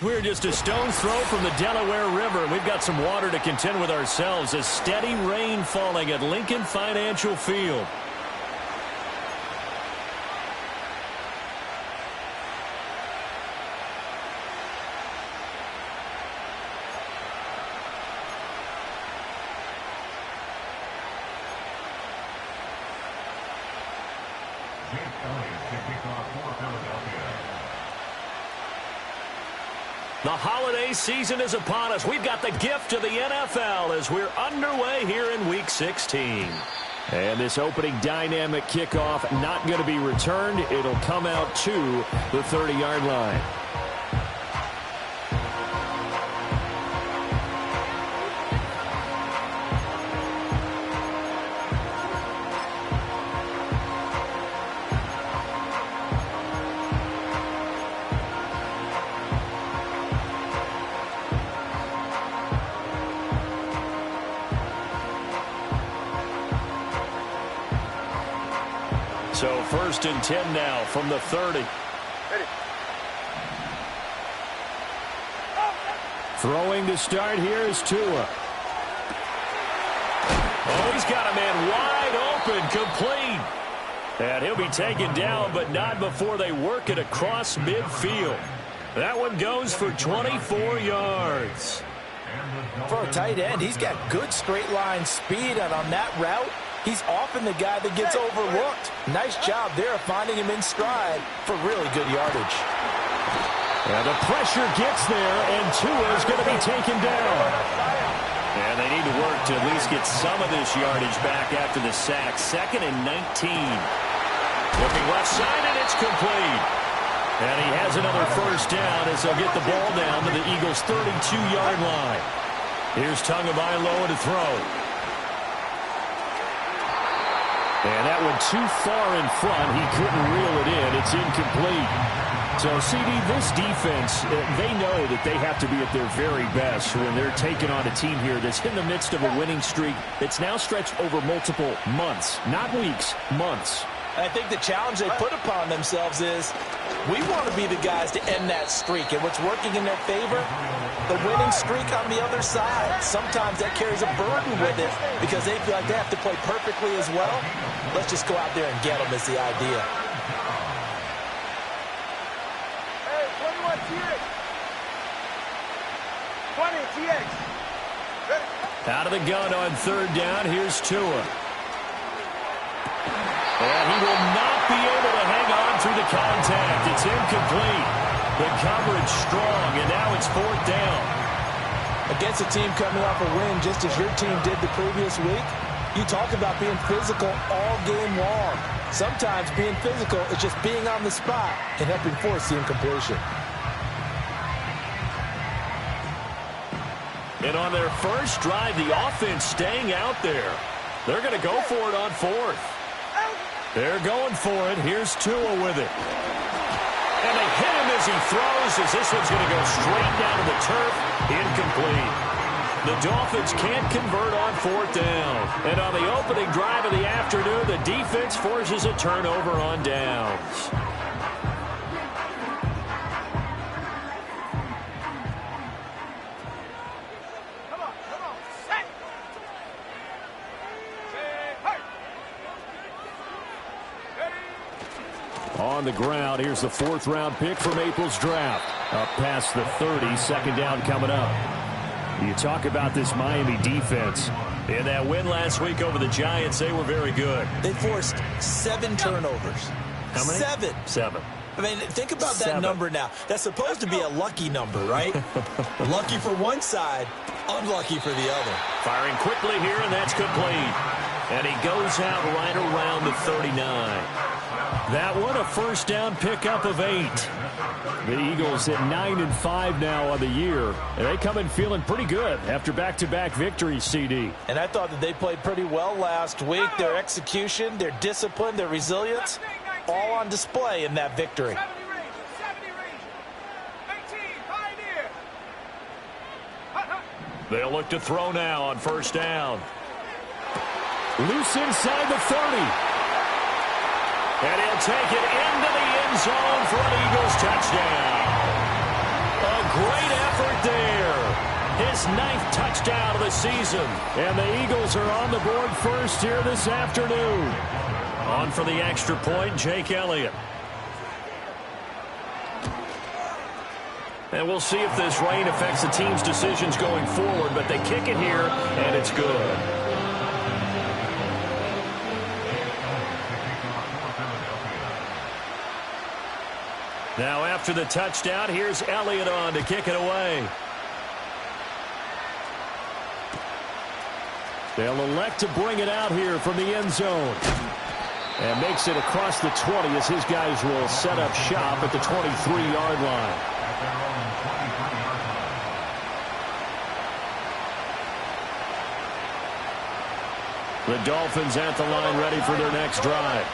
We're just a stone's throw from the Delaware River. We've got some water to contend with ourselves. A steady rain falling at Lincoln Financial Field. The holiday season is upon us. We've got the gift of the NFL as we're underway here in Week 16. And this opening dynamic kickoff not going to be returned. It'll come out to the 30-yard line. So 1st and 10 now from the 30. Throwing to start here is Tua. Oh, he's got a man wide open, complete. And he'll be taken down, but not before they work it across midfield. That one goes for 24 yards. For a tight end, he's got good straight line speed, and on that route, he's often the guy that gets overlooked. Nice job there of finding him in stride for really good yardage. And the pressure gets there, and Tua is going to be taken down. And they need to work to at least get some of this yardage back after the sack. 2nd and 19. Looking left side, and it's complete. And he has another first down as they'll get the ball down to the Eagles' 32-yard line. Here's Tagovailoa to throw. And that one too far in front. He couldn't reel it in. It's incomplete. So, CD, this defense, they know that they have to be at their very best when they're taking on a team here that's in the midst of a winning streak that's now stretched over multiple months. Not weeks, months. I think the challenge they put upon themselves is we want to be the guys to end that streak. And what's working in their favor? The winning streak on the other side. Sometimes that carries a burden with it because they feel like they have to play perfectly as well. Let's just go out there and get them is the idea. Hey, 21 TX. 20 TX. Out of the gun on 3rd down. Here's Tua. And he will not be able to hang on through the contact. It's incomplete. The coverage strong, and now it's 4th down. Against a team coming off a win, just as your team did the previous week, you talk about being physical all game long. Sometimes being physical is just being on the spot and helping force the incompletion. And on their first drive, the offense staying out there. They're going to go for it on 4th. They're going for it. Here's Tua with it. And they hit him as he throws, as this one's going to go straight down to the turf. Incomplete. The Dolphins can't convert on 4th down. And on the opening drive of the afternoon, the defense forces a turnover on downs. On the ground, here's the 4th-round pick from April's draft. Up past the 30, 2nd down coming up. You talk about this Miami defense. In that win last week over the Giants, they were very good. They forced 7 turnovers. How many? 7. 7. I mean, think about that number now. That's supposed to be a lucky number, right? Lucky for one side, unlucky for the other. Firing quickly here, and that's complete. And he goes out right around the 39. That one, a first down pickup of 8. The Eagles at 9-5 now on the year. And they come in feeling pretty good after back-to-back victories, CD. And I thought that they played pretty well last week. Their execution, their discipline, their resilience, all on display in that victory. 70 range. 18, Pioneer. They'll look to throw now on first down. Loose inside the 30. And he'll take it into the end zone for an Eagles touchdown. A great effort there. His 9th touchdown of the season. And the Eagles are on the board first here this afternoon. On for the extra point, Jake Elliott. And we'll see if this rain affects the team's decisions going forward, but they kick it here, and it's good. Now after the touchdown, here's Elliott on to kick it away. They'll elect to bring it out here from the end zone. And makes it across the 20 as his guys will set up shop at the 23-yard line. The Dolphins at the line ready for their next drive.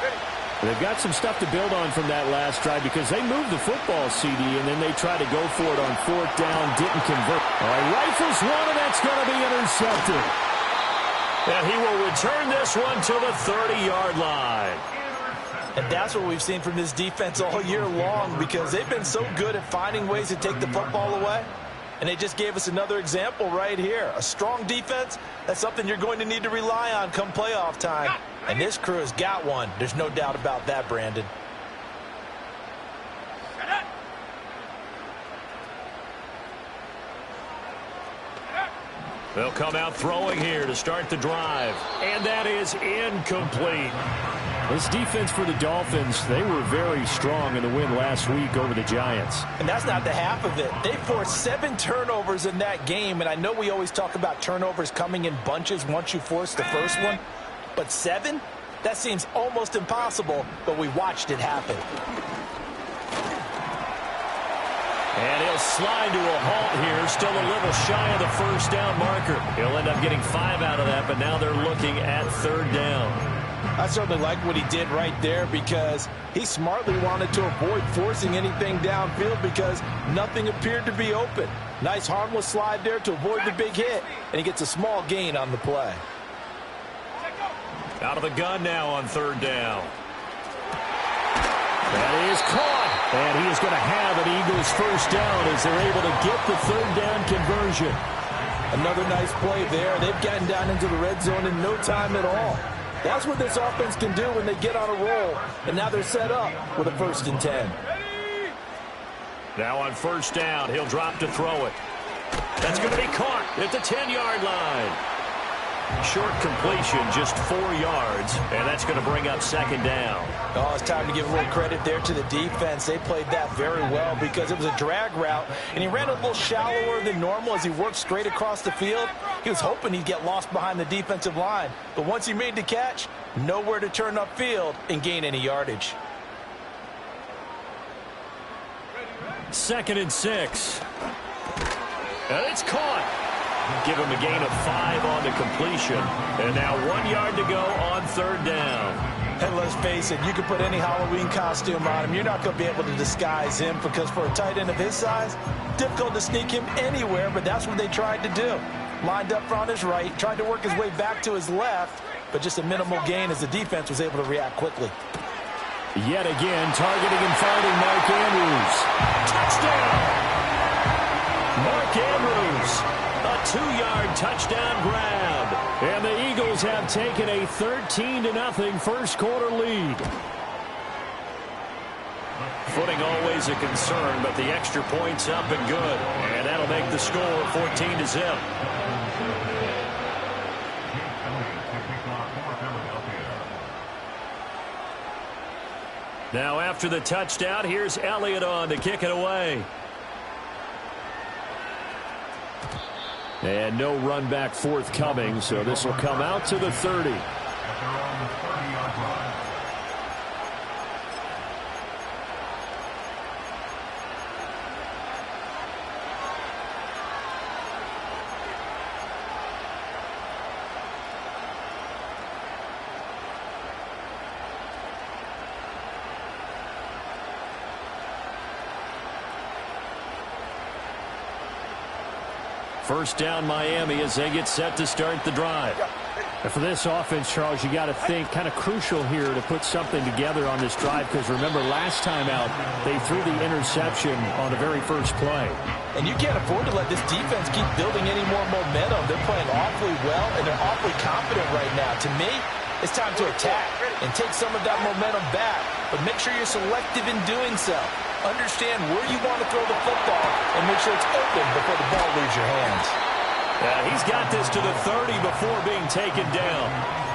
They've got some stuff to build on from that last drive because they moved the football, CD, and then they tried to go for it on 4th down, didn't convert. All right, rifles one, and that's going to be intercepted. And he will return this one to the 30-yard line. And that's what we've seen from this defense all year long because they've been so good at finding ways to take the football away. And they just gave us another example right here. A strong defense, that's something you're going to need to rely on come playoff time. And this crew has got one. There's no doubt about that, Brandon. They'll come out throwing here to start the drive. And that is incomplete. This defense for the Dolphins, they were very strong in the win last week over the Giants. And that's not the half of it. They forced 7 turnovers in that game. And I know we always talk about turnovers coming in bunches once you force the first one. But 7? That seems almost impossible, but we watched it happen. And he'll slide to a halt here, still a little shy of the first down marker. He'll end up getting 5 out of that, but now they're looking at 3rd down. I certainly like what he did right there because he smartly wanted to avoid forcing anything downfield because nothing appeared to be open. Nice harmless slide there to avoid the big hit, and he gets a small gain on the play. Out of the gun now on 3rd down. That is caught. And he is going to have an Eagles first down as they're able to get the 3rd down conversion. Another nice play there. They've gotten down into the red zone in no time at all. That's what this offense can do when they get on a roll. And now they're set up with a 1st and 10. Now on 1st down, he'll drop to throw it. That's going to be caught at the 10-yard line. Short completion, just 4 yards, and that's going to bring up 2nd down. Oh, it's time to give a little credit there to the defense. They played that very well because it was a drag route, and he ran a little shallower than normal as he worked straight across the field. He was hoping he'd get lost behind the defensive line, but once he made the catch, nowhere to turn upfield and gain any yardage. 2nd and 6. And it's caught. Give him a gain of 5 on the completion. And now 1 yard to go on 3rd down. And let's face it, you can put any Halloween costume on him. You're not going to be able to disguise him because for a tight end of his size, difficult to sneak him anywhere, but that's what they tried to do. Lined up on his right, tried to work his way back to his left, but just a minimal gain as the defense was able to react quickly. Yet again, targeting and finding Mark Andrews. Touchdown! Mark Andrews. A 2-yard touchdown grab. And the Eagles have taken a 13-0 first quarter lead. Footing always a concern, but the extra point's up and good. And that'll make the score 14-0. Now after the touchdown, here's Elliott on to kick it away. And no run back forthcoming, so this will come out to the 30. First down Miami as they get set to start the drive. And for this offense, Charles, you got to think kind of crucial here to put something together on this drive, because remember last time out they threw the interception on the very first play. And you can't afford to let this defense keep building any more momentum. They're playing awfully well, and they're awfully confident right now. To me, it's time to attack and take some of that momentum back, but make sure you're selective in doing so. Understand where you want to throw the football and make sure it's open before the ball leaves your hands. He's got this to the 30 before being taken down.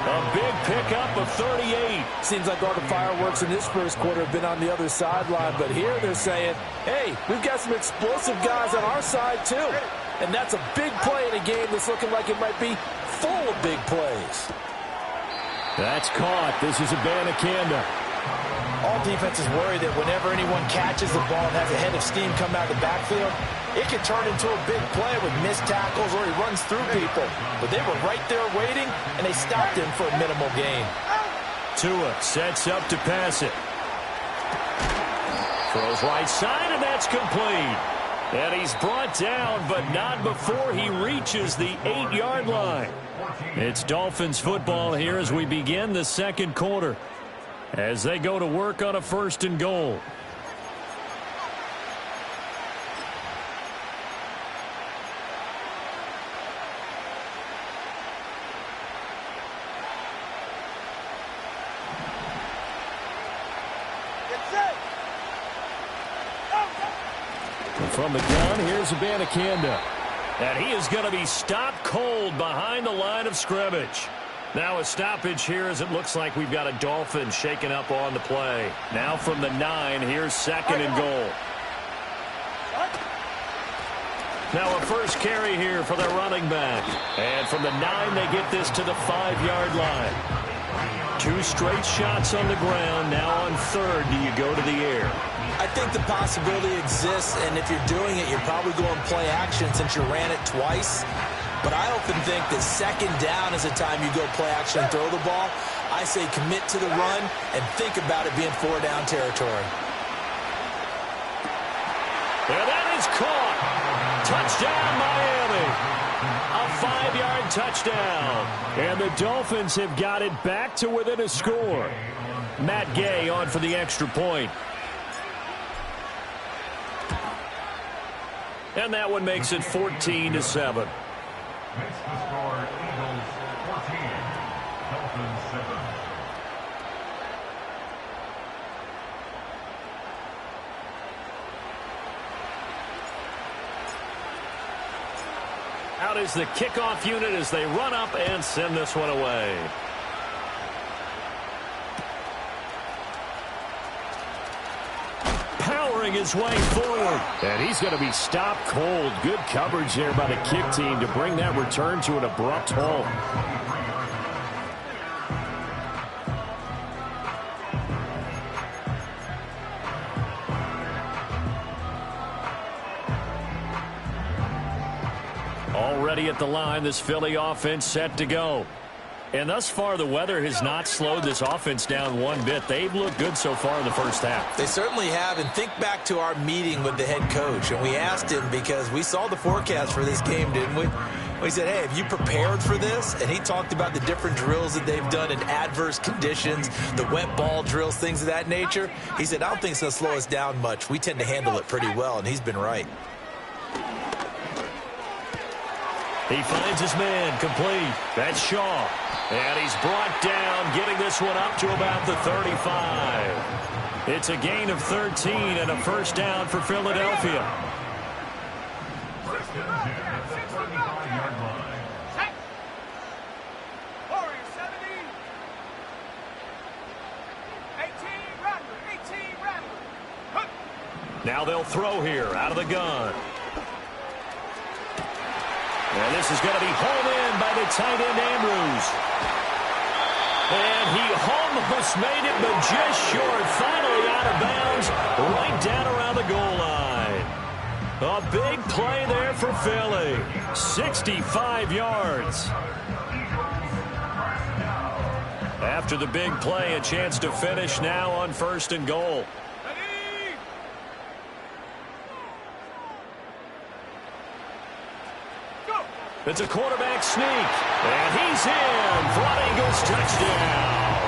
A big pickup of 38. Seems like all the fireworks in this first quarter have been on the other sideline, but here they're saying, hey, we've got some explosive guys on our side too. And that's a big play in a game that's looking like it might be full of big plays. That's caught. This is Abanikanda. All defenses worry that whenever anyone catches the ball and has a head of steam come out of the backfield, it can turn into a big play with missed tackles or he runs through people. But they were right there waiting, and they stopped him for a minimal gain. Tua sets up to pass it. Throws right side, and that's complete. And he's brought down, but not before he reaches the 8-yard line. It's Dolphins football here as we begin the second quarter, as they go to work on a 1st and goal. From the gun, here's Abanikanda. And he is going to be stopped cold behind the line of scrimmage. Now a stoppage here as it looks like we've got a Dolphin shaken up on the play. Now from the 9, here's 2nd and goal. Now a first carry here for the running back. And from the 9, they get this to the 5-yard line. 2 straight shots on the ground. Now on 3rd, do you go to the air? I think the possibility exists, and if you're doing it, you're probably going play action since you ran it twice. But I often think that 2nd down is the time you go play action and throw the ball. I say commit to the run and think about it being 4-down territory. And that is caught. Touchdown, Miami. A 5-yard touchdown. And the Dolphins have got it back to within a score. Matt Gay on for the extra point. And that one makes it 14-7. Makes the score Eagles 14, Dolphins 7. Out is the kickoff unit as they run up and send this one away. Powering his way forward. And he's going to be stopped cold. Good coverage there by the kick team to bring that return to an abrupt halt. Already at the line, this Philly offense set to go. And thus far, the weather has not slowed this offense down one bit. They've looked good so far in the first half. They certainly have, and think back to our meeting with the head coach, and we asked him because we saw the forecast for this game, didn't we? We said, hey, have you prepared for this? And he talked about the different drills that they've done in adverse conditions, the wet ball drills, things of that nature. He said, I don't think it's going to slow us down much. We tend to handle it pretty well, and he's been right. He finds his man complete. That's Shaw. And he's brought down, getting this one up to about the 35. It's a gain of 13 and a first down for Philadelphia. First down here at the 35-yard line. Set. Warrior 70. 18 Rattler. Now they'll throw here out of the gun. And this is going to be hauled in by the tight end, Andrews. And he almost made it, but just short. Finally out of bounds, right down around the goal line. A big play there for Philly. 65 yards. After the big play, a chance to finish now on 1st and goal. It's a quarterback sneak. And he's in for an Eagles touchdown.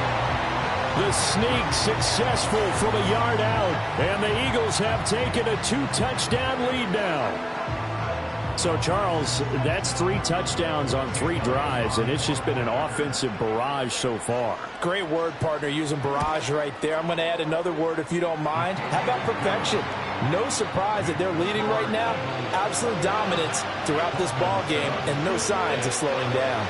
The sneak successful from a yard out. And the Eagles have taken a 2-touchdown lead now. So, Charles, that's 3 touchdowns on 3 drives, and it's just been an offensive barrage so far. Great word, partner, using barrage right there. I'm going to add another word if you don't mind. How about perfection? No surprise that they're leading right now. Absolute dominance throughout this ball game, and no signs of slowing down.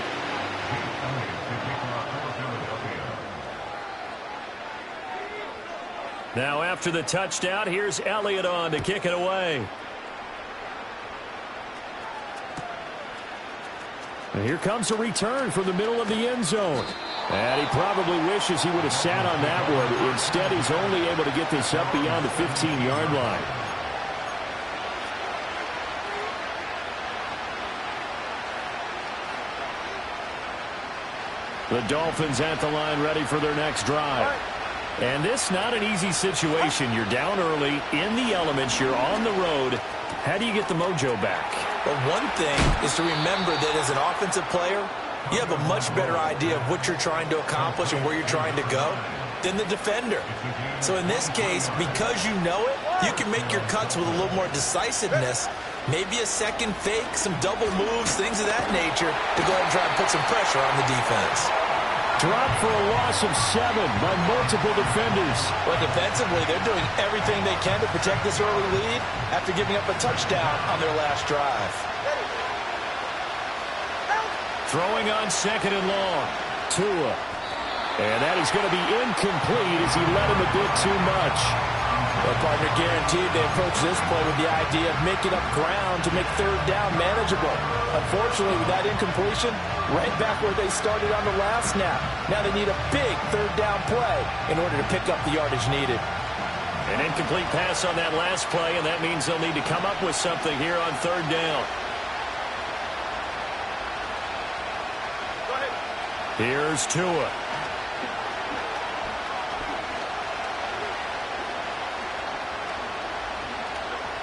Now, after the touchdown, here's Elliott on to kick it away. And here comes a return from the middle of the end zone. And he probably wishes he would have sat on that one. Instead, he's only able to get this up beyond the 15-yard line. The Dolphins at the line ready for their next drive. And this not an easy situation. You're down early, in the elements, you're on the road. How do you get the mojo back? Well, one thing is to remember that as an offensive player, you have a much better idea of what you're trying to accomplish and where you're trying to go than the defender. So in this case, because you know it, you can make your cuts with a little more decisiveness, maybe a second fake, some double moves, things of that nature to go ahead and try and put some pressure on the defense. Dropped for a loss of 7 by multiple defenders. But defensively, they're doing everything they can to protect this early lead after giving up a touchdown on their last drive. Throwing on 2nd and long. Tua. And that is going to be incomplete as he led him a bit too much. Well, partner, guaranteed they approach this play with the idea of making up ground to make 3rd down manageable. Unfortunately, with that incompletion, right back where they started on the last snap. Now they need a big 3rd down play in order to pick up the yardage needed. An incomplete pass on that last play, and that means they'll need to come up with something here on 3rd down. Here's Tua.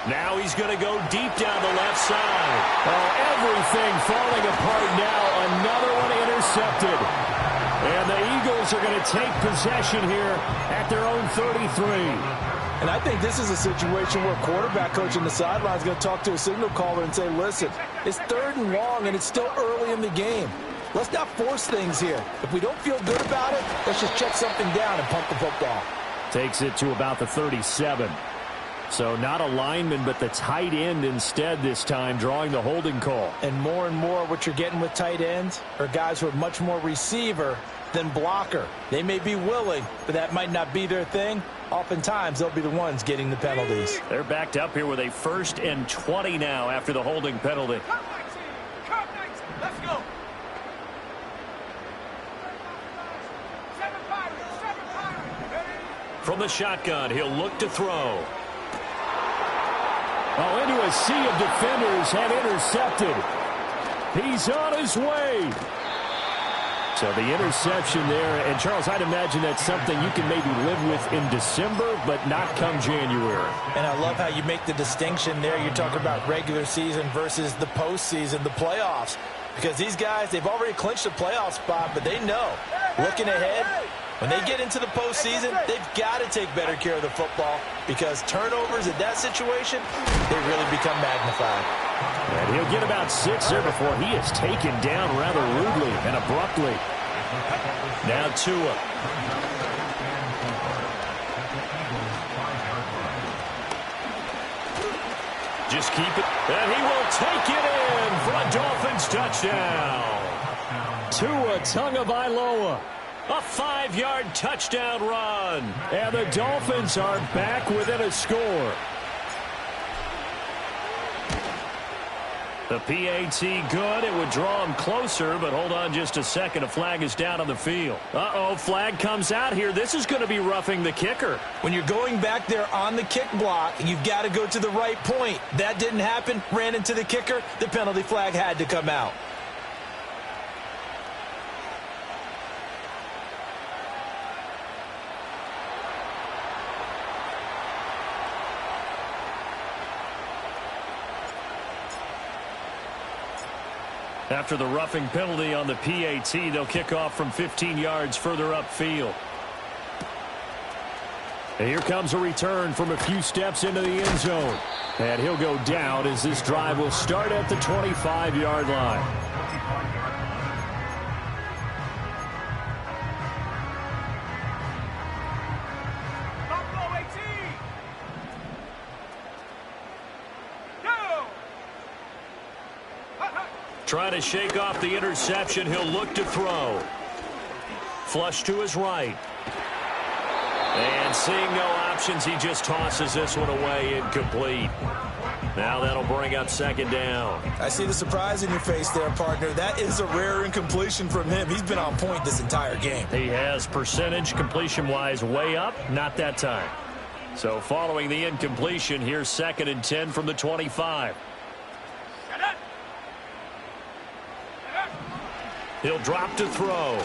Now he's going to go deep down the left side. Oh, everything falling apart now. Another one intercepted. And the Eagles are going to take possession here at their own 33. And I think this is a situation where quarterback coach on the sideline is going to talk to a signal caller and say, listen, it's 3rd and long and it's still early in the game. Let's not force things here. If we don't feel good about it, let's just check something down and pump the football. Takes it to about the 37. So not a lineman, but the tight end instead this time, drawing the holding call. And more what you're getting with tight ends are guys who are much more receiver than blocker. They may be willing, but that might not be their thing. Oftentimes, they'll be the ones getting the penalties. They're backed up here with a 1st and 20 now after the holding penalty. Cut 19. Let's go. 7 Pirates. From the shotgun, he'll look to throw. Oh, into a sea of defenders and intercepted. He's on his way. So the interception there. And, Charles, I'd imagine that's something you can maybe live with in December, but not come January. And I love how you make the distinction there. You're talking about regular season versus the postseason, the playoffs. Because these guys, they've already clinched a playoff spot, but they know, looking ahead, when they get into the postseason, they've got to take better care of the football because turnovers in that situation, they really become magnified. And he'll get about 6 there before he is taken down rather rudely and abruptly. Now Tua. Just keep it. And he will take it in for a Dolphins touchdown. Tua Tagovailoa. A 5-yard touchdown run. And the Dolphins are back within a score. The PAT good. It would draw him closer, but hold on just a second. A flag is down on the field. Uh-oh, flag comes out here. This is going to be roughing the kicker. When you're going back there on the kick block, you've got to go to the right point. That didn't happen. Ran into the kicker. The penalty flag had to come out. After the roughing penalty on the PAT, they'll kick off from 15 yards further upfield. And here comes a return from a few steps into the end zone. And he'll go down as this drive will start at the 25-yard line. Trying to shake off the interception. He'll look to throw. Flush to his right. And seeing no options, he just tosses this one away, incomplete. Now that'll bring up second down. I see the surprise in your face there, partner. That is a rare incompletion from him. He's been on point this entire game. He has percentage completion-wise way up, not that time. So following the incompletion, here's 2nd and 10 from the 25. He'll drop to throw.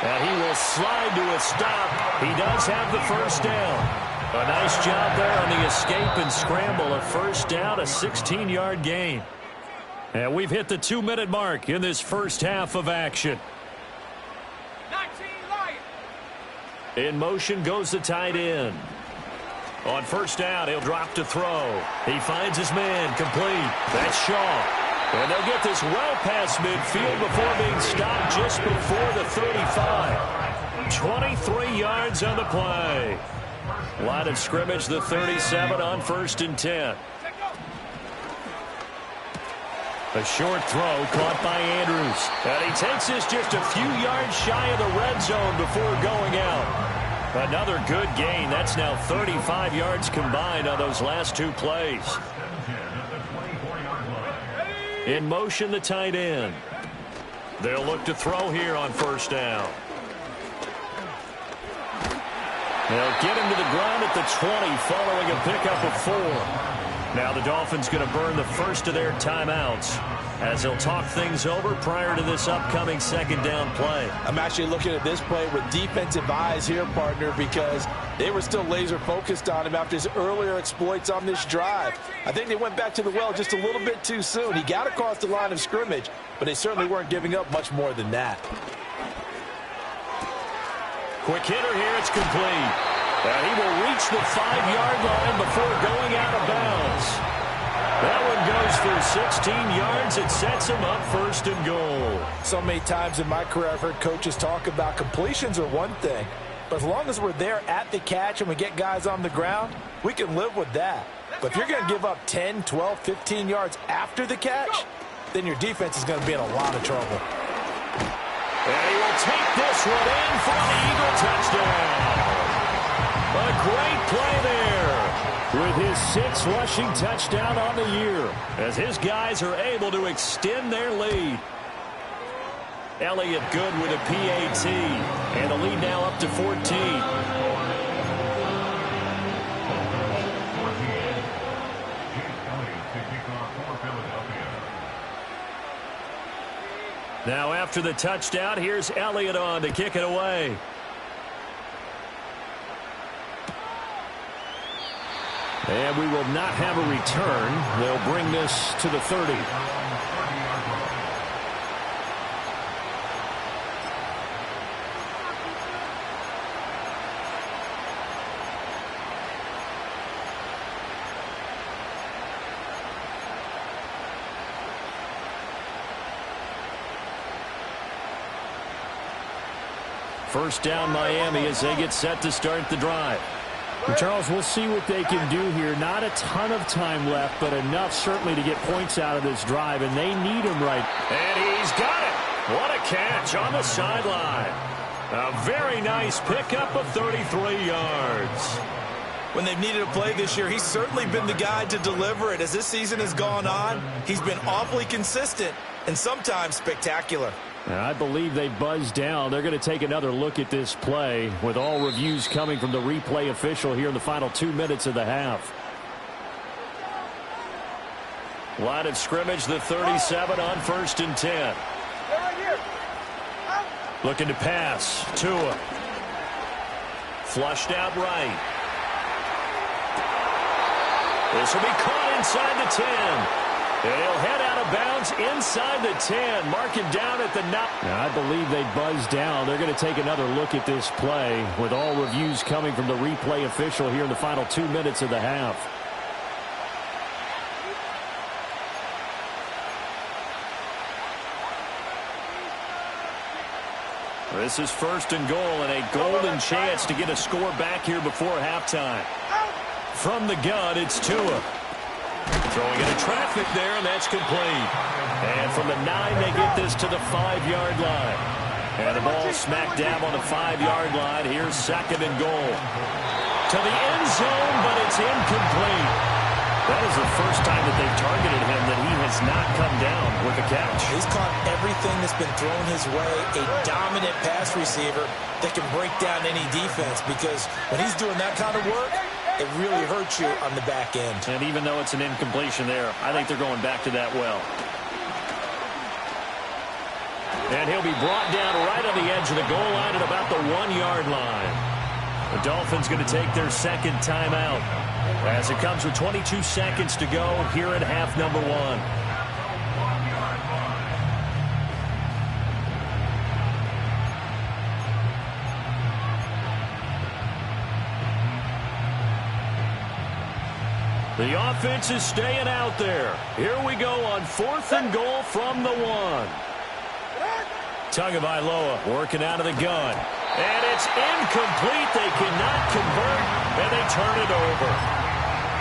And he will slide to a stop. He does have the first down. A nice job there on the escape and scramble. A first down, a 16-yard gain. And we've hit the 2-minute mark in this first half of action. 19 Lions. In motion goes the tight end. On first down, he'll drop to throw. He finds his man, complete. That's Shaw. And they'll get this well past midfield before being stopped just before the 35. 23 yards on the play. Line of scrimmage, the 37 on 1st and 10. A short throw caught by Andrews. And he takes this just a few yards shy of the red zone before going out. Another good gain. That's now 35 yards combined on those last two plays. In motion, the tight end. They'll look to throw here on first down. They'll get him to the ground at the 20 following a pickup of 4. Now the Dolphins going to burn the first of their timeouts as they'll talk things over prior to this upcoming second down play. I'm actually looking at this play with defensive eyes here, partner, because they were still laser focused on him after his earlier exploits on this drive. I think they went back to the well just a little bit too soon. He got across the line of scrimmage, but they certainly weren't giving up much more than that. Quick hitter here, it's complete. And he will reach the 5-yard line before going out of bounds. That one goes for 16 yards. It sets him up 1st and goal. So many times in my career I've heard coaches talk about completions are one thing, but as long as we're there at the catch and we get guys on the ground, we can live with that. But if you're going to give up 10, 12, 15 yards after the catch, then your defense is going to be in a lot of trouble. And he will take this one in for the Eagle touchdown. A great play there with his 6th rushing touchdown on the year as his guys are able to extend their lead. Elliott good with a PAT, and the lead now up to 14. Now after the touchdown, here's Elliott on to kick it away. And we will not have a return. They'll bring this to the 30. First down, Miami, as they get set to start the drive. And Charles, we'll see what they can do here. Not a ton of time left, but enough certainly to get points out of this drive, and they need him right. And he's got it. What a catch on the sideline. A very nice pickup of 33 yards. When they've needed a play this year, he's certainly been the guy to deliver it. As this season has gone on, he's been awfully consistent and sometimes spectacular. And I believe they buzzed down. They're going to take another look at this play with all reviews coming from the replay official here in the final 2 minutes of the half. Line of scrimmage, the 37 on 1st and 10. Looking to pass. Tua. Flushed out right. This will be caught inside the 10. He'll head out of bounds inside the 10. Mark him down at the 9. Now, I believe they buzzed down. They're going to take another look at this play with all reviews coming from the replay official here in the final 2 minutes of the half. This is 1st and goal and a golden chance to get a score back here before halftime. From the gun, it's Tua. Throwing into traffic there, and that's complete. And from the 9, they get this to the 5-yard line. And the ball smack dab on the 5-yard line. Here's 2nd and goal. To the end zone, but it's incomplete. That is the first time that they've targeted him that he has not come down with a catch. He's caught everything that's been thrown his way. A dominant pass receiver that can break down any defense, because when he's doing that kind of work, it really hurts you on the back end. And even though it's an incompletion there, I think they're going back to that well. And he'll be brought down right on the edge of the goal line at about the 1-yard line. The Dolphins going to take their 2nd timeout as it comes with 22 seconds to go here in half number 1. The offense is staying out there. Here we go on 4th and goal from the 1. Tagovailoa working out of the gun. And it's incomplete. They cannot convert, and they turn it over.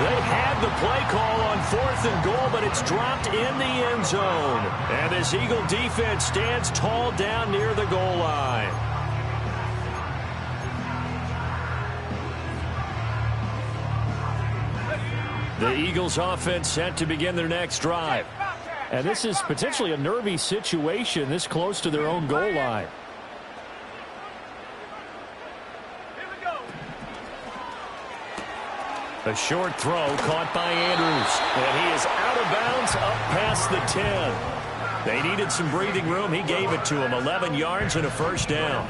They had the play call on 4th and goal, but it's dropped in the end zone. And this Eagle defense stands tall down near the goal line. The Eagles offense set to begin their next drive. And this is potentially a nervy situation this close to their own goal line. A short throw caught by Andrews. And he is out of bounds up past the 10. They needed some breathing room. He gave it to him. 11 yards and a 1st down.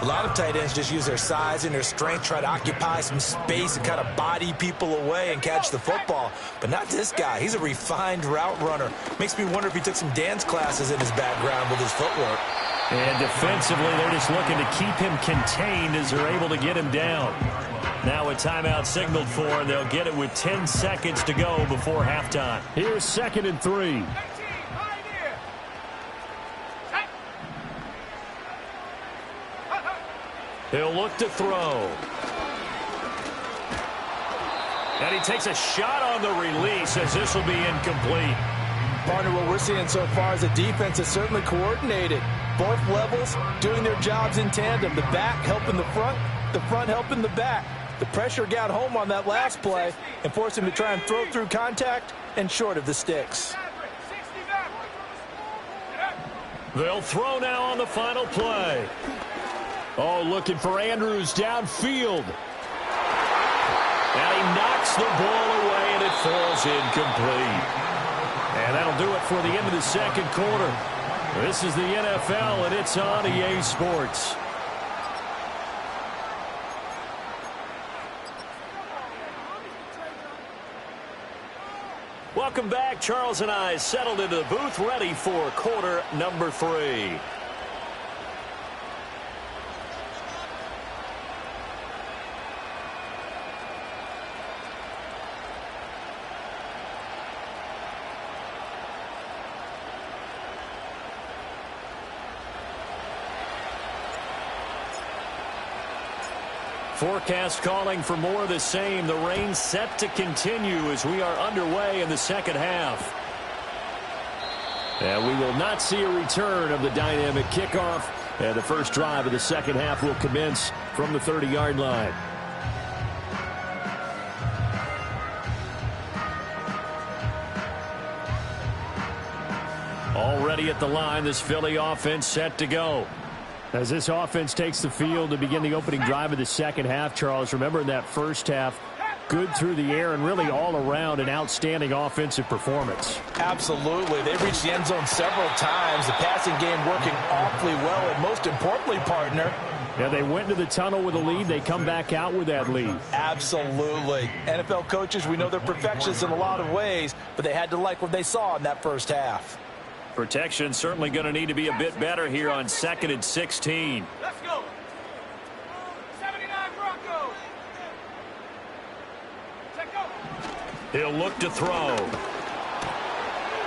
A lot of tight ends just use their size and their strength, try to occupy some space and kind of body people away and catch the football. But not this guy. He's a refined route runner. Makes me wonder if he took some dance classes in his background with his footwork. And defensively, they're just looking to keep him contained as they're able to get him down. Now a timeout signaled for, and they'll get it with 10 seconds to go before halftime. Here's 2nd and 3. He'll look to throw. And he takes a shot on the release as this will be incomplete. Partner, what we're seeing so far is the defense is certainly coordinated. Both levels doing their jobs in tandem. The back helping the front helping the back. The pressure got home on that last play and forced him to try and throw through contact and short of the sticks. They'll throw now on the final play. Oh, looking for Andrews downfield. And he knocks the ball away, and it falls incomplete. And that'll do it for the end of the 2nd quarter. This is the NFL, and it's on EA Sports. Welcome back. Charles and I settled into the booth, ready for quarter number 3. Forecast calling for more of the same. The rain set to continue as we are underway in the 2nd half. And we will not see a return of the dynamic kickoff. And the first drive of the 2nd half will commence from the 30-yard line. Already at the line, this Philly offense set to go. As this offense takes the field to begin the opening drive of the 2nd half, Charles, remember in that first half, Good through the air and really all around an outstanding offensive performance. Absolutely. They've reached the end zone several times. The passing game working awfully well. And most importantly, partner, yeah, they went into the tunnel with a lead. They come back out with that lead. Absolutely. NFL coaches, we know they're perfectionists in a lot of ways, but they had to like what they saw in that first half. Protection certainly going to need to be a bit better here on 2nd and 16. Let's go. 79 Broncos. Check go. He'll look to throw.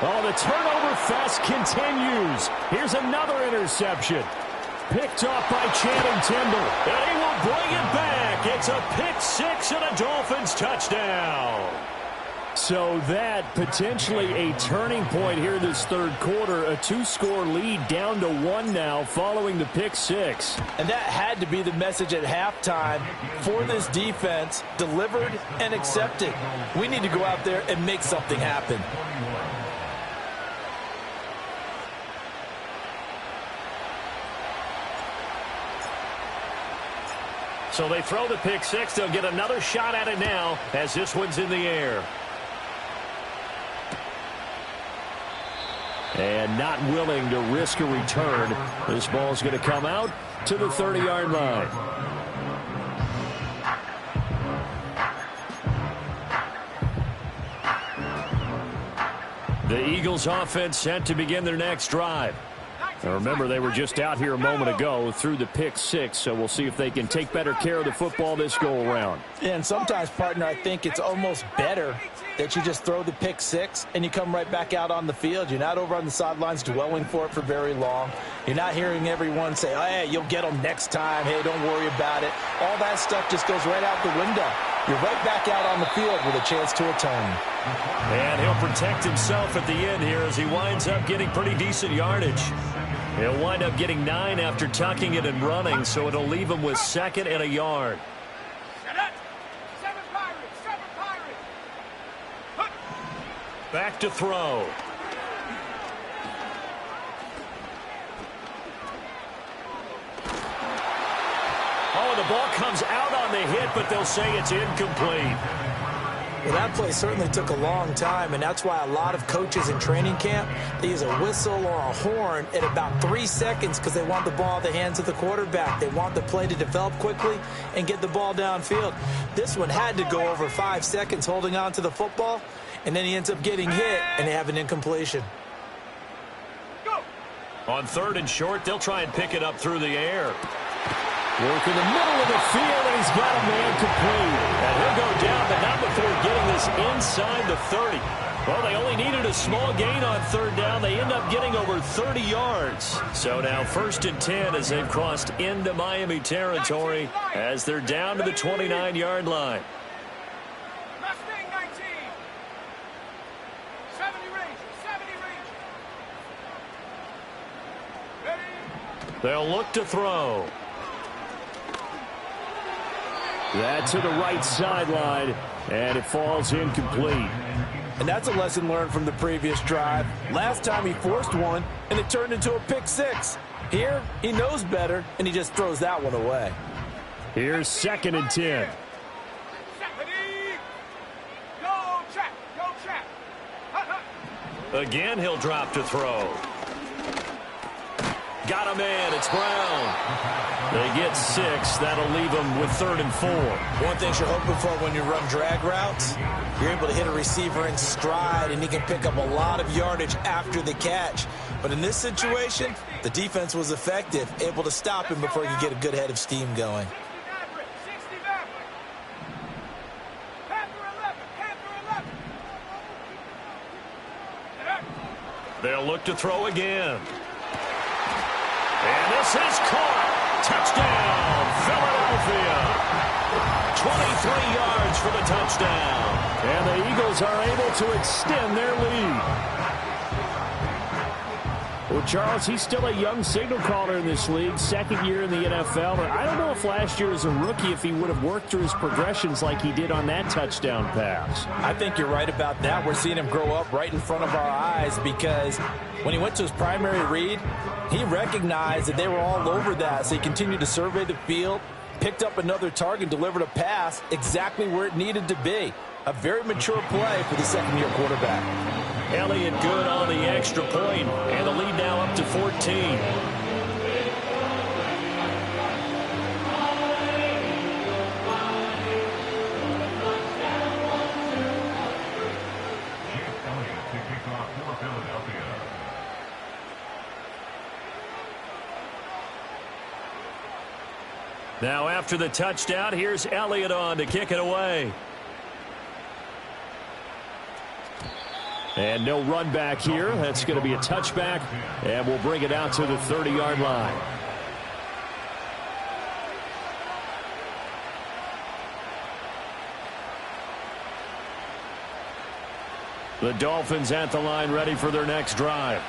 Oh, the turnover fest continues. Here's another interception. Picked off by Channing Tindall. And he will bring it back. It's a pick six and a Dolphins touchdown. So that potentially a turning point here this third quarter. A 2-score lead down to 1 now following the pick six. And that had to be the message at halftime for this defense. Delivered and accepted. We need to go out there and make something happen. So they throw the pick six. They'll get another shot at it now as this one's in the air. And not willing to risk a return. This ball's going to come out to the 30-yard line. The Eagles offense set to begin their next drive. Now remember, they were just out here a moment ago through the pick six, so we'll see if they can take better care of the football this go-around. And sometimes, partner, I think it's almost better that you just throw the pick six and you come right back out on the field. You're not over on the sidelines dwelling for it for very long. You're not hearing everyone say, oh, hey, you'll get them next time. Hey, don't worry about it. All that stuff just goes right out the window. You're right back out on the field with a chance to atone. And he'll protect himself at the end here as he winds up getting pretty decent yardage. He'll wind up getting 9 after tucking it and running, so it'll leave him with 2nd and a yard. Back to throw. Oh, the ball comes out on the hit, but they'll say it's incomplete. Well, that play certainly took a long time, and that's why a lot of coaches in training camp, they use a whistle or a horn at about 3 seconds because they want the ball in the hands of the quarterback. They want the play to develop quickly and get the ball downfield. This one had to go over 5 seconds holding on to the football, and then he ends up getting hit, and they have an incompletion. On 3rd and short, they'll try and pick it up through the air. Work in the middle of the field, and he's got a man complete. And he'll go down, but not before getting this inside the 30. Well, they only needed a small gain on 3rd down. They end up getting over 30 yards. So now 1st and 10 as they've crossed into Miami territory as they're down to the 29-yard line. Mustang 19. 70 range. 70 range. Ready? They'll look to throw. That to the right sideline, and it falls incomplete. And that's a lesson learned from the previous drive. Last time he forced one, and it turned into a pick six. Here, he knows better, and he just throws that one away. Here's 2nd and 10. Go trap. Go trap. Again, he'll drop to throw. Got a man. It's Brown. They get 6. That'll leave them with 3rd and 4. One thing you're hoping for when you run drag routes, you're able to hit a receiver in stride, and he can pick up a lot of yardage after the catch. But in this situation, the defense was effective, able to stop him before he could get a good head of steam going. 69. Panther 11. Panther 11. They'll look to throw again. And this is caught. Touchdown, Philadelphia. 23 yards for the touchdown. And the Eagles are able to extend their lead. Well, Charles, he's still a young signal caller in this league, 2nd year in the NFL. But I don't know if last year as a rookie, if he would have worked through his progressions like he did on that touchdown pass. I think you're right about that. We're seeing him grow up right in front of our eyes because when he went to his primary read, he recognized that they were all over that. So he continued to survey the field, picked up another target, delivered a pass exactly where it needed to be. A very mature play for the second-year quarterback. Elliott good on the extra point, and the lead now up to 14. Now after the touchdown, here's Elliott on to kick it away. And no run back here. That's going to be a touchback, and we'll bring it out to the 30-yard line. The Dolphins at the line ready for their next drive.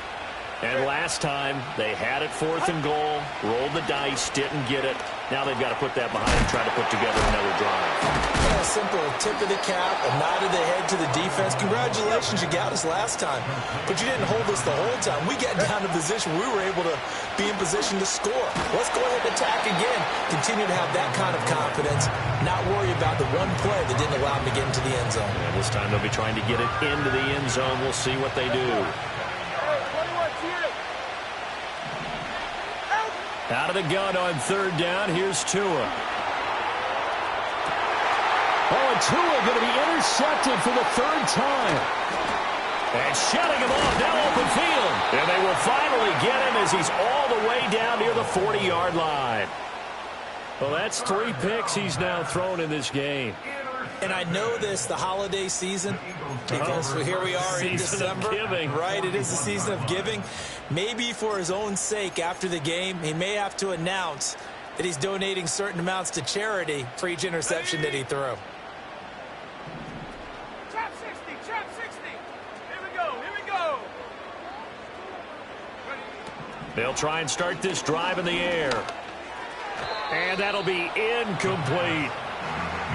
And last time, they had it 4th and goal, rolled the dice, didn't get it. Now they've got to put that behind and try to put together another drive. Yeah, a simple tip of the cap, a nod of the head to the defense. Congratulations, you got us last time. But you didn't hold us the whole time. We got down to position we were able to be in position to score. Let's go ahead and attack again. Continue to have that kind of confidence, not worry about the one play that didn't allow them to get into the end zone. And this time they'll be trying to get it into the end zone. We'll see what they do. Out of the gun on 3rd down. Here's Tua. Oh, and Tua going to be intercepted for the 3rd time. And shutting him off, now open field. And they will finally get him as he's all the way down near the 40-yard line. Well, that's 3 picks he's now thrown in this game. And I know this, the holiday season, because here we are in December. Right, it is the season of giving. Maybe for his own sake after the game, he may have to announce that he's donating certain amounts to charity for each interception that he threw. Chop 60, chop 60. Here we go, here we go. They'll try and start this drive in the air. And that'll be incomplete.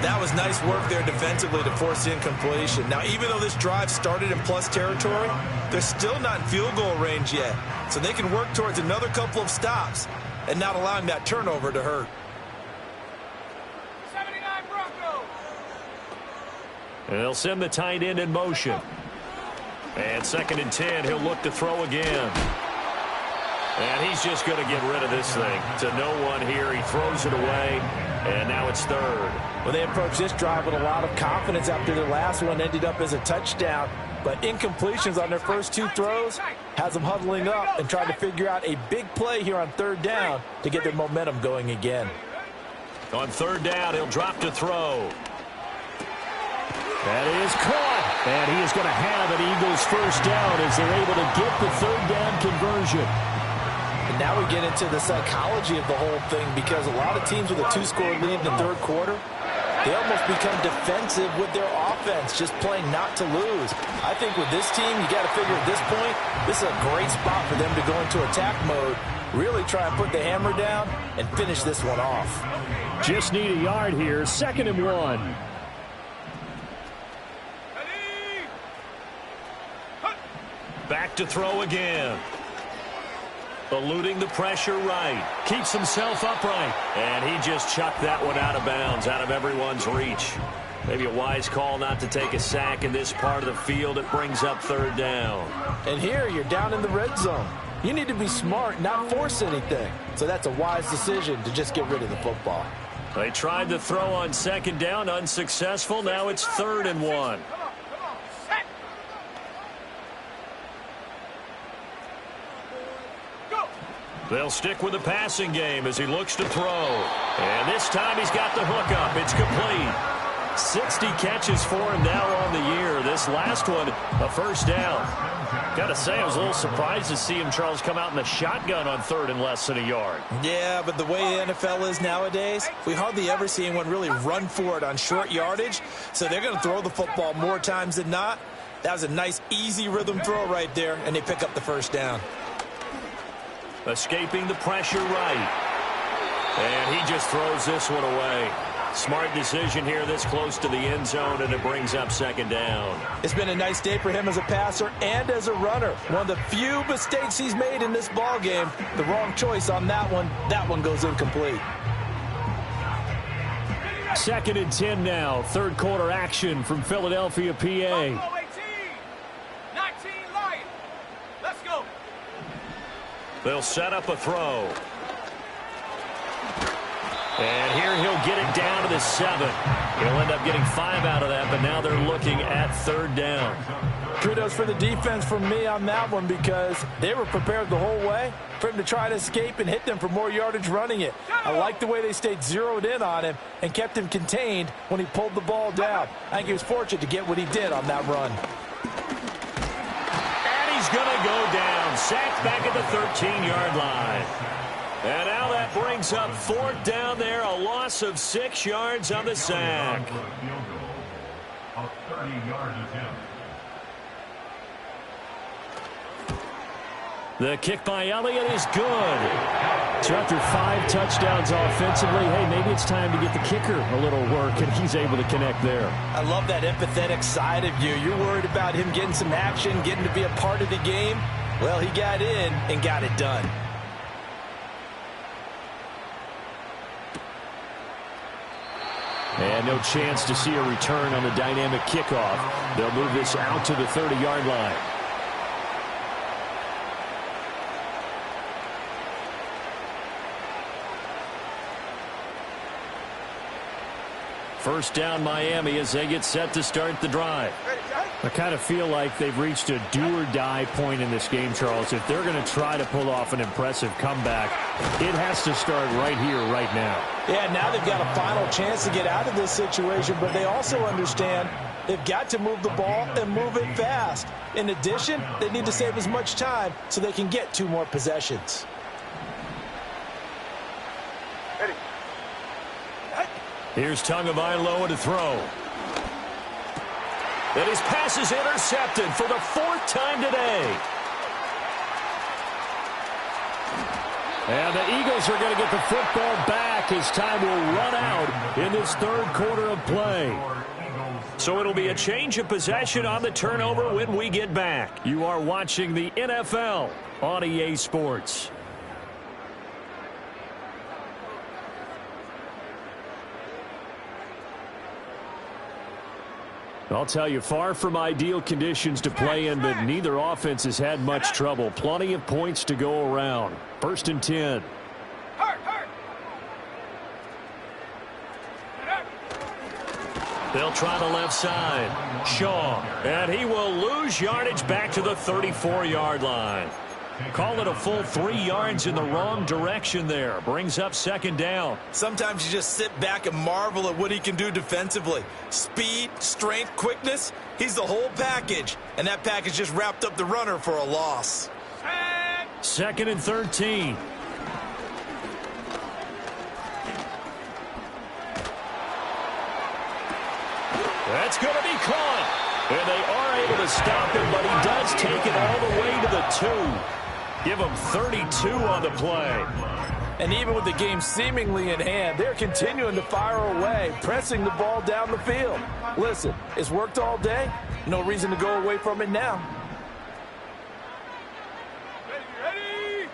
That was nice work there defensively to force incompletion. Now, even though this drive started in plus territory, they're still not in field goal range yet. So they can work towards another couple of stops and not allowing that turnover to hurt. 79 Broncos. And they'll send the tight end in motion. And 2nd and 10, he'll look to throw again. And he's just going to get rid of this thing. To no one here. He throws it away. And now it's 3rd. Well, they approached this drive with a lot of confidence after their last one ended up as a touchdown. But incompletions on their first 2 throws has them huddling up and trying to figure out a big play here on 3rd down to get their momentum going again. On 3rd down, he'll drop to throw. That is caught. And he is going to have an Eagles first down as they're able to get the 3rd down conversion. And now we get into the psychology of the whole thing, because a lot of teams with a 2-score lead in the 3rd quarter, they almost become defensive with their offense, just playing not to lose. I think with this team, you got to figure at this point, this is a great spot for them to go into attack mode, really try and put the hammer down and finish this one off. Just need a yard here, 2nd and 1. Back to throw again. Eluding the pressure right. Keeps himself upright. And he just chucked that one out of bounds, out of everyone's reach. Maybe a wise call not to take a sack in this part of the field. It brings up 3rd down. And here you're down in the red zone. You need to be smart, not force anything. So that's a wise decision to just get rid of the football. They tried to throw on 2nd down, unsuccessful. Now it's 3rd and 1. They'll stick with the passing game as he looks to throw. And this time he's got the hook up. It's complete. 60 catches for him now on the year. This last one, a first down. Got to say, I was a little surprised to see him, Charles, come out in the shotgun on 3rd and less than a yard. Yeah, but the way the NFL is nowadays, we hardly ever see anyone really run for it on short yardage. So they're going to throw the football more times than not. That was a nice, easy rhythm throw right there, and they pick up the first down. Escaping the pressure right. And he just throws this one away. Smart decision here this close to the end zone, and it brings up 2nd down. It's been a nice day for him as a passer and as a runner. One of the few mistakes he's made in this ball game. The wrong choice on that one. That one goes incomplete. Second and 10 now. Third quarter action from Philadelphia, PA. 18, 19 Lions. Let's go. They'll set up a throw. And here he'll get it down to the 7. He'll end up getting 5 out of that, but now they're looking at third down. Kudos for the defense from me on that one because they were prepared the whole way for him to try to escape and hit them for more yardage running it. I like the way they stayed zeroed in on him and kept him contained when he pulled the ball down. I think he was fortunate to get what he did on that run. And he's going to go down. Sacked back at the 13-yard line. And now that brings up fourth down there. A loss of 6 yards on the sack. A 30-yard attempt. The kick by Elliott is good. So after 5 touchdowns offensively, hey, maybe it's time to get the kicker a little work, and he's able to connect there. I love that empathetic side of you. You're worried about him getting some action, getting to be a part of the game. Well, he got in and got it done. And no chance to see a return on the dynamic kickoff. They'll move this out to the 30-yard line. First down, Miami, as they get set to start the drive. I kind of feel like they've reached a do-or-die point in this game, Charles. If they're going to try to pull off an impressive comeback, it has to start right here, right now. Yeah, now they've got a final chance to get out of this situation, but they also understand they've got to move the ball and move it fast. In addition, they need to save as much time so they can get 2 more possessions. Here's Tagovailoa to throw. And his pass is intercepted for the 4th time today. And the Eagles are going to get the football back as time will run out in this third quarter of play. So it'll be a change of possession on the turnover when we get back. You are watching the NFL on EA Sports. I'll tell you, far from ideal conditions to play in, but neither offense has had much trouble. Plenty of points to go around. First and 10. They'll try the left side. Shaw. And he will lose yardage back to the 34-yard line. Call it a full 3 yards in the wrong direction there. Brings up second down. Sometimes you just sit back and marvel at what he can do defensively. Speed, strength, quickness, he's the whole package. And that package just wrapped up the runner for a loss. Second and 13. That's going to be caught. And they are able to stop him, but he does take it all the way to the 2. Give him 32 on the play. And even with the game seemingly in hand, they're continuing to fire away, pressing the ball down the field. Listen, it's worked all day. No reason to go away from it now. Ready.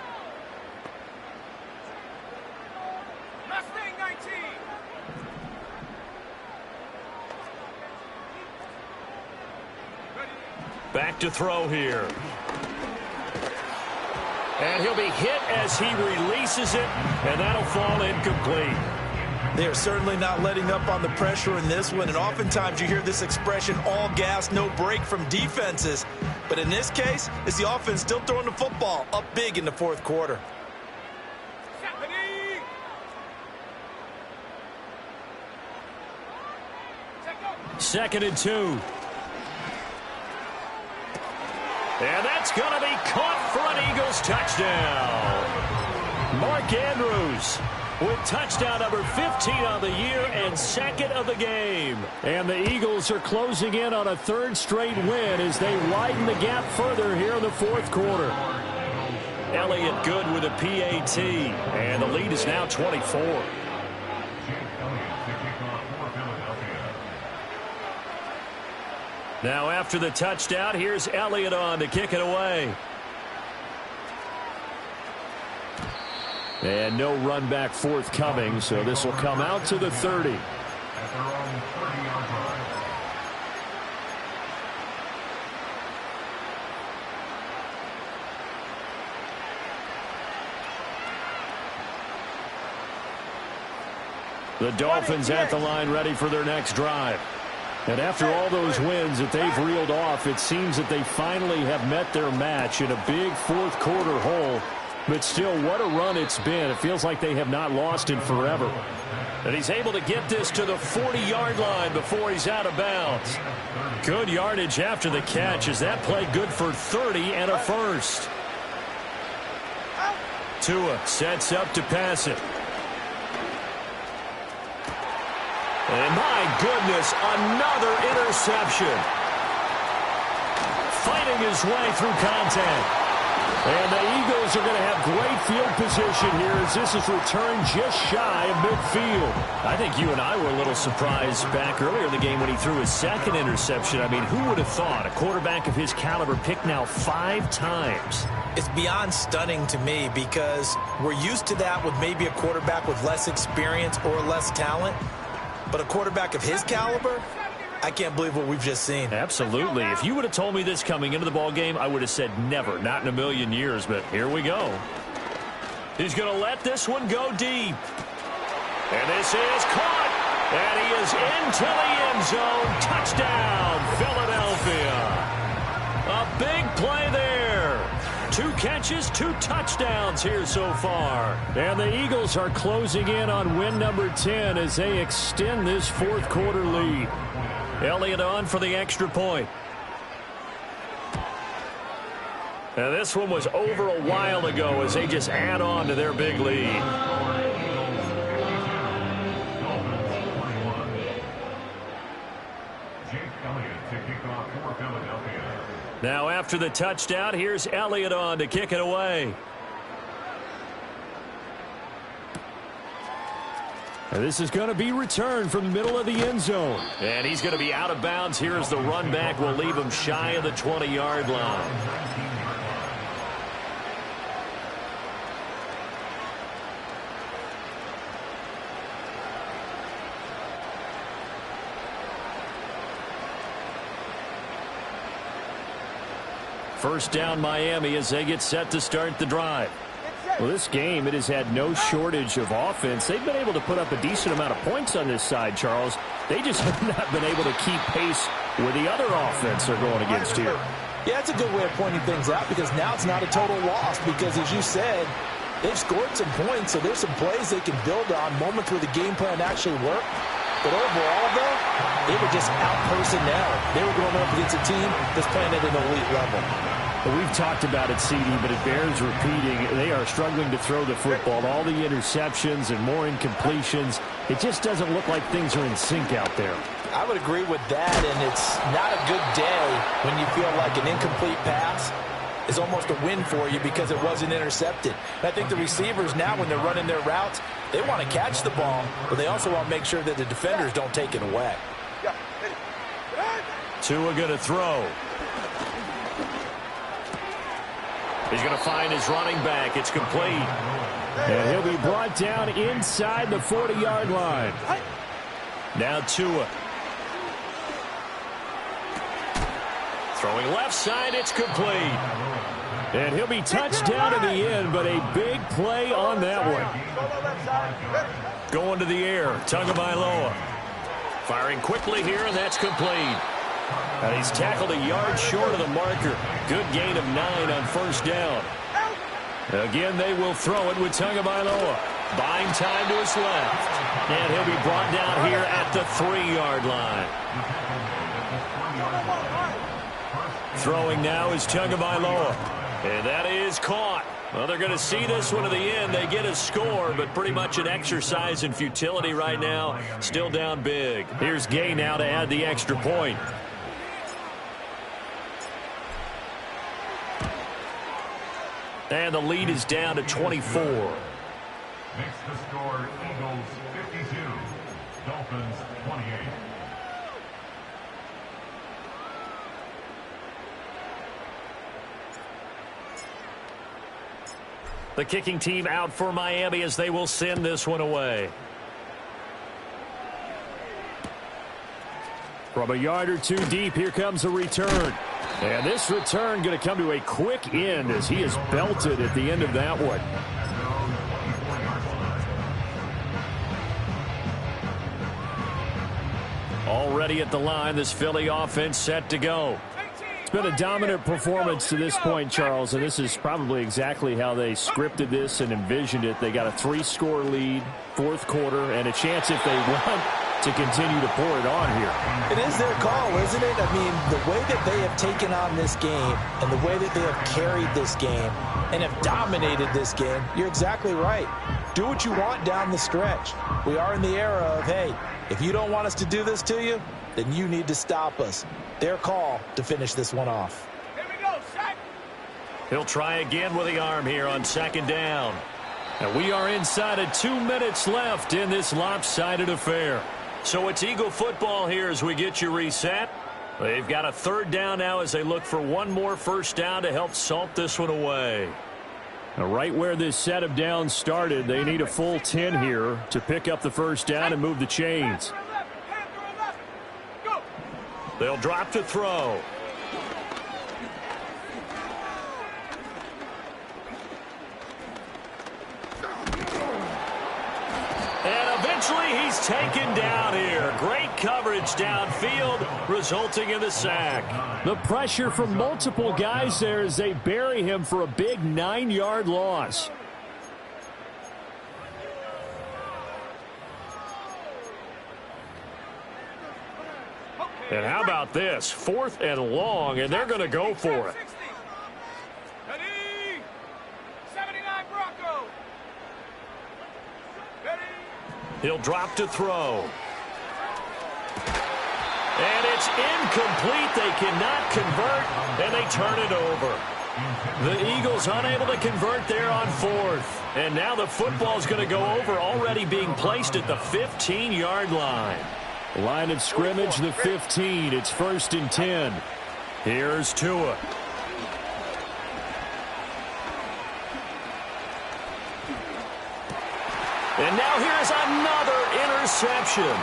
Mustang 19. Back to throw here. And he'll be hit as he releases it, and that'll fall incomplete. They are certainly not letting up on the pressure in this one, and oftentimes you hear this expression, all gas, no break from defenses. But in this case, it's the offense still throwing the football up big in the 4th quarter. Second and 2. And that's going to be caught for an Eagles touchdown. Mark Andrews with touchdown number 15 on the year and 2nd of the game. And the Eagles are closing in on a 3rd straight win as they widen the gap further here in the 4th quarter. Elliott good with a PAT, and the lead is now 24. Now after the touchdown, here's Elliott on to kick it away. And no run back forthcoming, so this will come out to the 30. The Dolphins at the line ready for their next drive. And after all those wins that they've reeled off, it seems that they finally have met their match in a big fourth quarter hole. But still, what a run it's been. It feels like they have not lost in forever. And he's able to get this to the 40-yard line before he's out of bounds. Good yardage after the catch as that play good for 30 and a first. Tua sets up to pass it. And my goodness, another interception. Fighting his way through contact. And the Eagles are going to have great field position here as this is returned just shy of midfield. I think you and I were a little surprised back earlier in the game when he threw his second interception. I mean, who would have thought a quarterback of his caliber picked now 5 times? It's beyond stunning to me because we're used to that with maybe a quarterback with less experience or less talent. But a quarterback of his caliber, I can't believe what we've just seen. Absolutely. If you would have told me this coming into the ball game, I would have said never, not in a million years, but here we go. He's going to let this one go deep. And this is caught. And he is into the end zone. Touchdown, Philadelphia. A big play there. 2 catches, 2 touchdowns here so far. And the Eagles are closing in on win number 10 as they extend this fourth quarter lead. Elliott on for the extra point. Now this one was over a while ago as they just add on to their big lead. Now after the touchdown, here's Elliott on to kick it away. And this is going to be returned from the middle of the end zone. And he's going to be out of bounds here as the run back will leave him shy of the 20-yard line. First down Miami as they get set to start the drive. Well, this game, it has had no shortage of offense. They've been able to put up a decent amount of points on this side, Charles. They just have not been able to keep pace with the other offense they're going against here. Yeah, it's a good way of pointing things out because now it's not a total loss because, as you said, they've scored some points, so there's some plays they can build on, moments where the game plan actually worked. But overall, though, they were just out-personnel. They were going up against a team that's playing at an elite level. Well, we've talked about it, CD, but it bears repeating. They are struggling to throw the football. All the interceptions and more incompletions. It just doesn't look like things are in sync out there. I would agree with that, and it's not a good day when you feel like an incomplete pass is almost a win for you because it wasn't intercepted. And I think the receivers now, when they're running their routes, they want to catch the ball, but they also want to make sure that the defenders don't take it away. Tua going to throw. He's going to find his running back. It's complete. And he'll be brought down inside the 40-yard line. Now Tua. Throwing left side, it's complete. And he'll be touched down in the end, but a big play on that one. Going to the air, Tagovailoa. Firing quickly here, and that's complete. And he's tackled a yard short of the marker. Good gain of 9 on first down. Again, they will throw it with Tagovailoa. Buying time to his left. And he'll be brought down here at the 3-yard line. Throwing now is Tagovailoa. And that is caught. Well, they're going to see this one to the end. They get a score, but pretty much an exercise in futility right now. Still down big. Here's Gay now to add the extra point. And the lead is down to 24. Makes the score Eagles 52, Dolphins 28. The kicking team out for Miami as they will send this one away. From a yard or 2 deep, here comes a return. And this return going to come to a quick end as he is belted at the end of that one. Already at the line, this Philly offense set to go. It's been a dominant performance to this point, Charles, and this is probably exactly how they scripted this and envisioned it. They got a 3-score lead, fourth quarter, and a chance if they want to continue to pour it on here. It is their call, isn't it? I mean, the way that they have taken on this game and the way that they have carried this game and have dominated this game, you're exactly right. Do what you want down the stretch. We are in the era of, hey, if you don't want us to do this to you, then you need to stop us. Their call to finish this one off. Here we go, set. He'll try again with the arm here on second down. And we are inside of 2 minutes left in this lopsided affair. So it's Eagle football here as we get you reset. They've got a third down now as they look for one more first down to help salt this one away. Now, right where this set of downs started, they need a full 10 here to pick up the first down and move the chains. They'll drop to throw. And eventually he's taken down here. Great coverage downfield, resulting in the sack. The pressure from multiple guys there as they bury him for a big 9-yard loss. And how about this? 4th and long, and they're going to go for it. Ready? 79 Bronco. Ready? He'll drop to throw. And it's incomplete. They cannot convert, and they turn it over. The Eagles unable to convert there on 4th. And now the football's going to go over, already being placed at the 15-yard line. Line of scrimmage, the 15. It's 1st and 10. Here's Tua. And now here's another interception.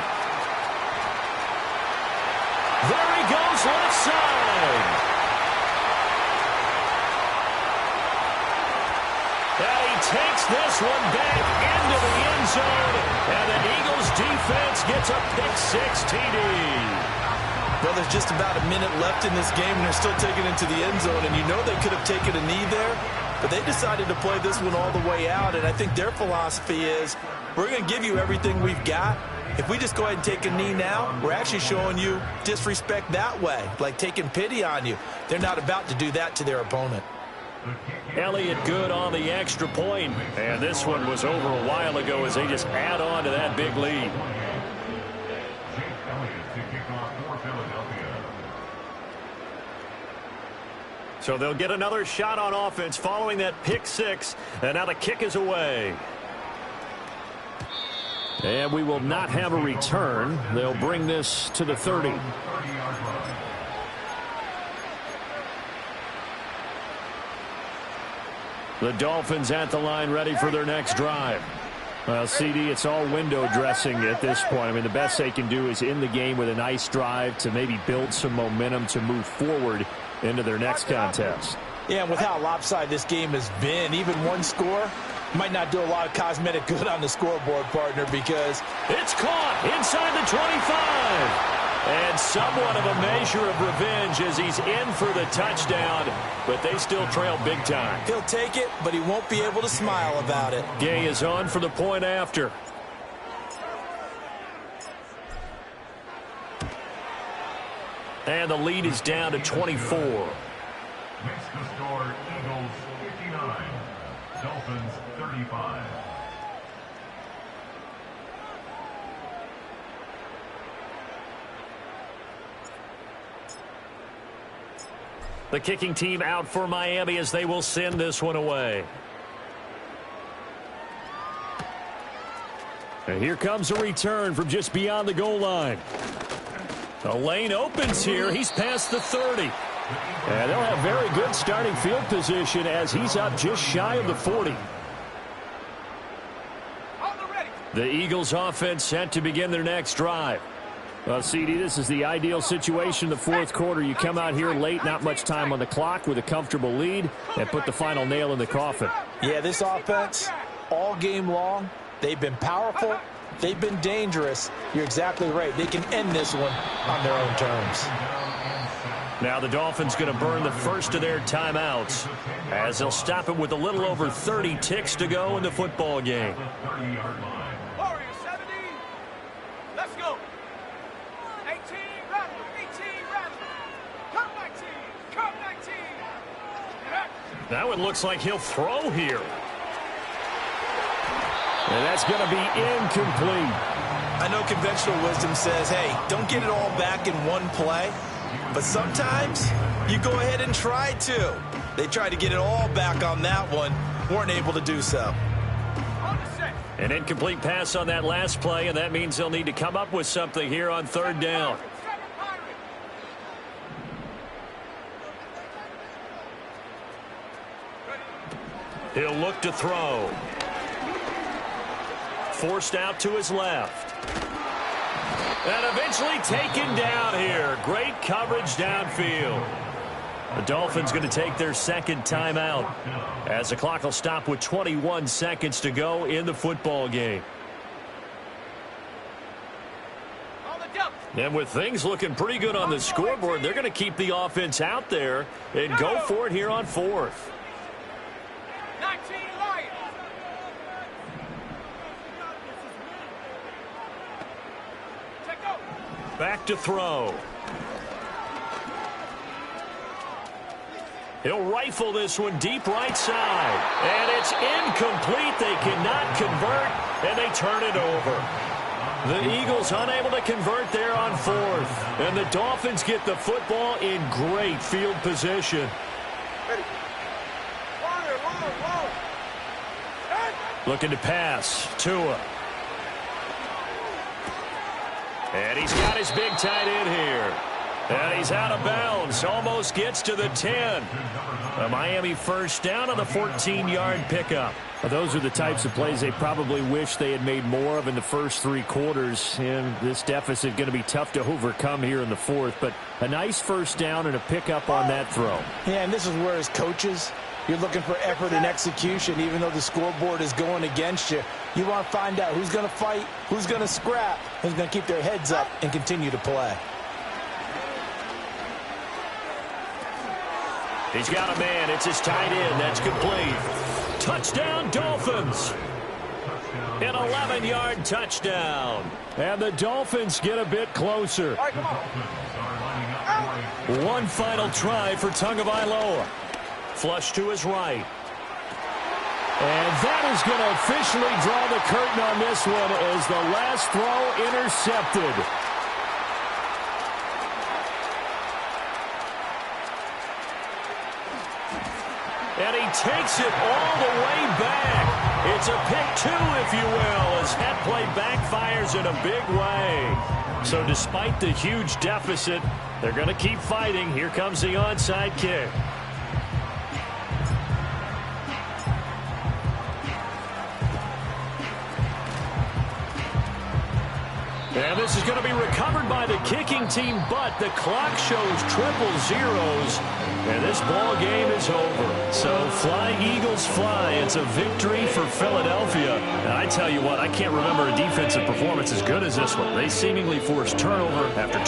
There he goes left side. And he takes this one back into the end zone. And the Eagles defense gets a pick-6 TD. Well, there's just about a minute left in this game, and they're still taking it to the end zone. And you know they could have taken a knee there, but they decided to play this one all the way out. And I think their philosophy is, we're going to give you everything we've got. If we just go ahead and take a knee now, we're actually showing you disrespect that way, like taking pity on you. They're not about to do that to their opponent. Elliott good on the extra point. And this one was over a while ago as they just add on to that big lead. So they'll get another shot on offense following that pick-6. And now the kick is away. And we will not have a return. They'll bring this to the 30. The Dolphins at the line ready for their next drive. Well, CD, it's all window dressing at this point. I mean, the best they can do is in the game with a nice drive to maybe build some momentum to move forward into their next contest. Yeah, and with how lopsided this game has been, even one score might not do a lot of cosmetic good on the scoreboard, partner, because it's caught inside the 25. And somewhat of a measure of revenge as he's in for the touchdown, but they still trail big time. He'll take it, but he won't be able to smile about it. Gay is on for the point after. And the lead is down to 24. Makes the score Eagles 59, Dolphins 35. The kicking team out for Miami as they will send this one away. And here comes a return from just beyond the goal line. The lane opens here. He's past the 30. And they'll have very good starting field position as he's up just shy of the 40. The Eagles offense set to begin their next drive. Well, CD, this is the ideal situation in the fourth quarter. You come out here late, not much time on the clock with a comfortable lead, and put the final nail in the coffin. Yeah, this offense, all game long, they've been powerful, They've been dangerous. You're exactly right. They can end this one on their own terms. Now the Dolphins going to burn the first of their timeouts as they'll stop it with a little over 30 ticks to go in the football game. Warriors 70. Let's go. 18, rattle. 18, rattle. Come back team. Come back team. That one looks like he'll throw here. And that's going to be incomplete. I know conventional wisdom says, hey, don't get it all back in one play. But sometimes you go ahead and try to. They tried to get it all back on that one. Weren't able to do so. An incomplete pass on that last play, and that means they'll need to come up with something here on third down. He'll look to throw. Forced out to his left. And eventually taken down here. Great coverage downfield. The Dolphins going to take their second timeout as the clock will stop with 21 seconds to go in the football game. And with things looking pretty good on the scoreboard, they're going to keep the offense out there and go for it here on fourth. 19 Lions. Back to throw. He'll rifle this one deep right side. And it's incomplete. They cannot convert, and they turn it over. The Eagles unable to convert there on fourth. And the Dolphins get the football in great field position. Looking to pass. Tua. And he's got his big tight end here. And he's out of bounds. Almost gets to the 10. A Miami first down on the 14-yard pickup. Well, those are the types of plays they probably wish they had made more of in the first three quarters. And this deficit going to be tough to overcome here in the fourth. But a nice first down and a pickup on that throw. Yeah, and this is where as coaches, you're looking for effort and execution. Even though the scoreboard is going against you, you want to find out who's going to fight, who's going to scrap, who's going to keep their heads up and continue to play. He's got a man. It's his tight end. That's complete. Touchdown, Dolphins. An 11-yard touchdown. And the Dolphins get a bit closer. One final try for Tagovailoa. Flush to his right. And that is going to officially draw the curtain on this one as the last throw intercepted. And he takes it all the way back. It's a pick two, if you will, as that play backfires in a big way. So despite the huge deficit, they're going to keep fighting. Here comes the onside kick. And this is going to be recovered by the kicking team, but the clock shows triple zeros, and this ball game is over. So fly, Eagles, fly. It's a victory for Philadelphia. And I tell you what, I can't remember a defensive performance as good as this one. They seemingly forced turnover after turnover.